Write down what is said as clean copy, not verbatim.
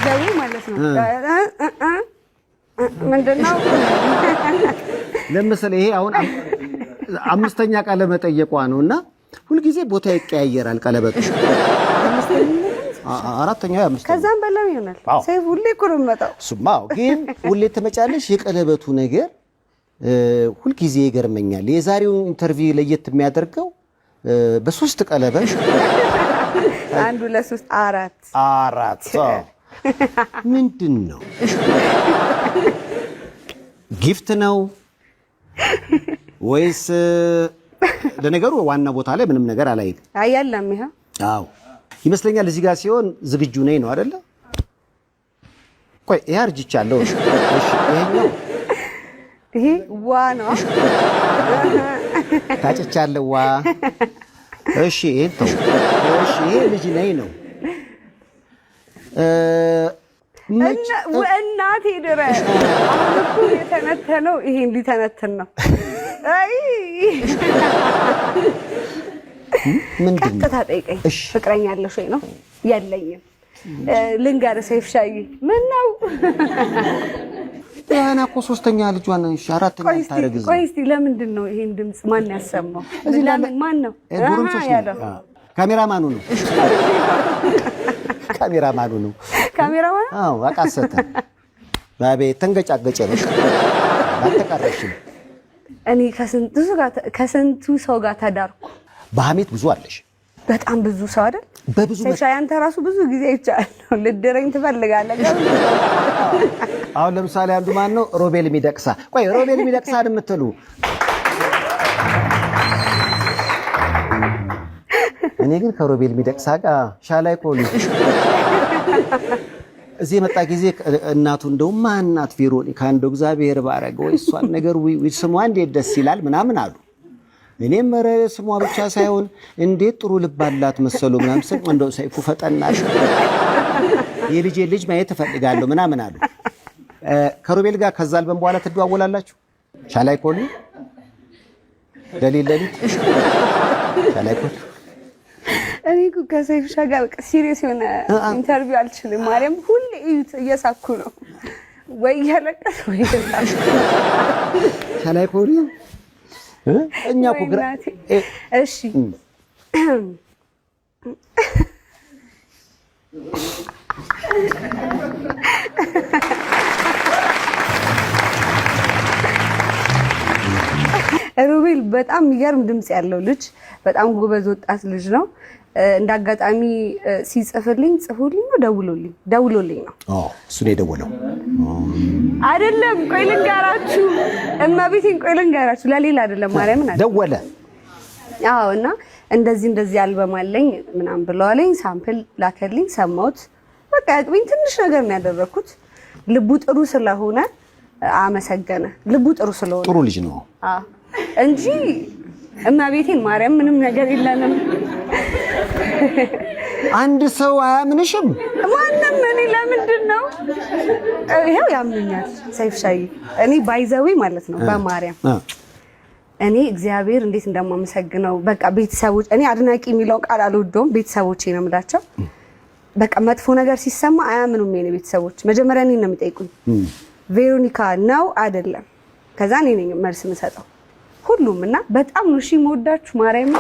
ባይዘው ማለት ነው ምንድነው ለምሳሌ ይሄ አሁን አምስተኛ ቃለ መጠየቋ ነውና ሁሉ ጊዜ ቦታ ይቀያየራል ቀለበቱ አራተኛው አምስተኛ ከዛም በላይ ይሆናል ሰይፍ ሁሌ ኩርመጣው ሱማው ግን ሁሌ ተመጫለሽ የቀለበቱ ነገር ሁሉ ጊዜ ይገርመኛል የዛሬው ኢንተርቪው ለየት የሚያደርገው በሶስት ቀለበት 1 2 3 4 ምንድነው ጊፍት ነው ወይስ ለነገሩ ዋና ቦታ ላይ ምንም ነገር አላየም አያለም ይሄ አው ይመስለኛል እዚህ ጋር ሲሆን ዝግጁ ነኝ ነው አይደለ ቆይ ያርጅቻለሁ እሺ ይሄኛው ይሄ ዋ ነው ታጭቻለሁ ዋ እሺ እንተው እሺ ይሄ ልጅ ነኝ ነው እናቴ ድረ አሁን የተነተነው ይሄ እንዲተነተን ነው አይ ምንድነው ቀጥታ ጠይቀኝ ፍቅረኛ አለሽ ወይ ነው የለኝም ልንገር ሰይፍ ሻይ ምን ነው ያና እኮ ሶስተኛ ልጇን እሺ አራተኛ ታረግዝ ቆይ እስቲ ለምንድን ነው ይሄን ድምጽ ማን ያሰማው ለምን ማን ነው ካሜራማኑ ነው ካሜራማኑ ነው ካሜራማኑ አዎ አቃሰተ ባቤ ተንገጫገጨ ነው አተቀረሽም እኔ ከስንቱ ሰው ጋር ተዳርኩ በሐሜት ብዙ አለሽ በጣም ብዙ ሰው አይደል በብዙ ሰይሻንተ ራሱ ብዙ ጊዜ ይቻላል ልድረኝ ትፈልጋለህ አሁን ለምሳሌ አንዱ ማን ነው ሮቤል ሚደቅሳ ቆይ ሮቤል ሚደቅሳን የምትሉ እኔ ግን ከሮቤል ሚደቅሳ ጋር ሻላይ ኮሊ እዚህ መጣ ጊዜ እናቱ እንደው ማናት ቬሮኒካ እንደው እግዚአብሔር ባረገው እሷን ነገር ስሟ እንዴት ደስ ይላል ምናምን አሉ እኔም ስሟ ብቻ ሳይሆን እንዴት ጥሩ ልብ አላት መሰሉ ምናምን ስም እንደው ሰይፉ ፈጠናሽ የልጄ ልጅ ማየት ተፈልጋለሁ ምናምን አሉ ከሮቤል ጋር ከዛ አልበም በኋላ ትደዋወላላችሁ ሻላይ ኮሊ ደሊለሊት ሻላይ ኮሊ እኔ ከሰይፍ ጋር በቃ ሲሪየስ የሆነ ኢንተርቪው አልችልም ማርያም ሁሌ እየሳኩ ነው ወይ ያለቀስ ወይ ሻላይ ኮሊ እኛ እኮ ግራ እሺ ሮቤል በጣም የሚገርም ድምጽ ያለው ልጅ በጣም ጎበዝ ወጣት ልጅ ነው እንዳጋጣሚ ሲጽፍልኝ ጽፉልኝ ነው ደውሎልኝ ነው እሱ ነው የደወለው አይደለም ቆይ ልንገራችሁ እማቤቴን ቆይ ልንገራችሁ ለሌላ አይደለም ማርያምን ደወለ አዎ እና እንደዚህ አልበም አለኝ ምናምን ብለዋለኝ ሳምፕል ላከልኝ ሰማሁት በቃ ያቅብኝ ትንሽ ነገር ነው ያደረኩት ልቡ ጥሩ ስለሆነ አመሰገነ ልቡ ጥሩ ስለሆነ ጥሩ ልጅ ነው አዎ እንጂ እማቤቴን ማርያም ምንም ነገር የለንም አንድ ሰው አያምንሽም ማንንም እኔ ለምንድን ነው ይሄው ያምኛል ሰይፍ ሻይ እኔ ባይዘው ማለት ነው በማርያም እኔ እግዚአብሔር እንዴት እንደማመሰግነው በቃ ቤተሰቦች እኔ አድናቂ የሚለው ቃል አልወደውም ቤተሰቦቼ ነው የምላቸው በቃ መጥፎ ነገር ሲሰማ አያምኑም የኔ ቤተሰቦች መጀመሪያ እኔን ነው የሚጠይቁኝ ቬሮኒካ ነው አይደለም ከዛ እኔ ነኝ መልስ የምሰጠው ሁሉም እና በጣም ነው እሺ የምወዳችሁ ማርያም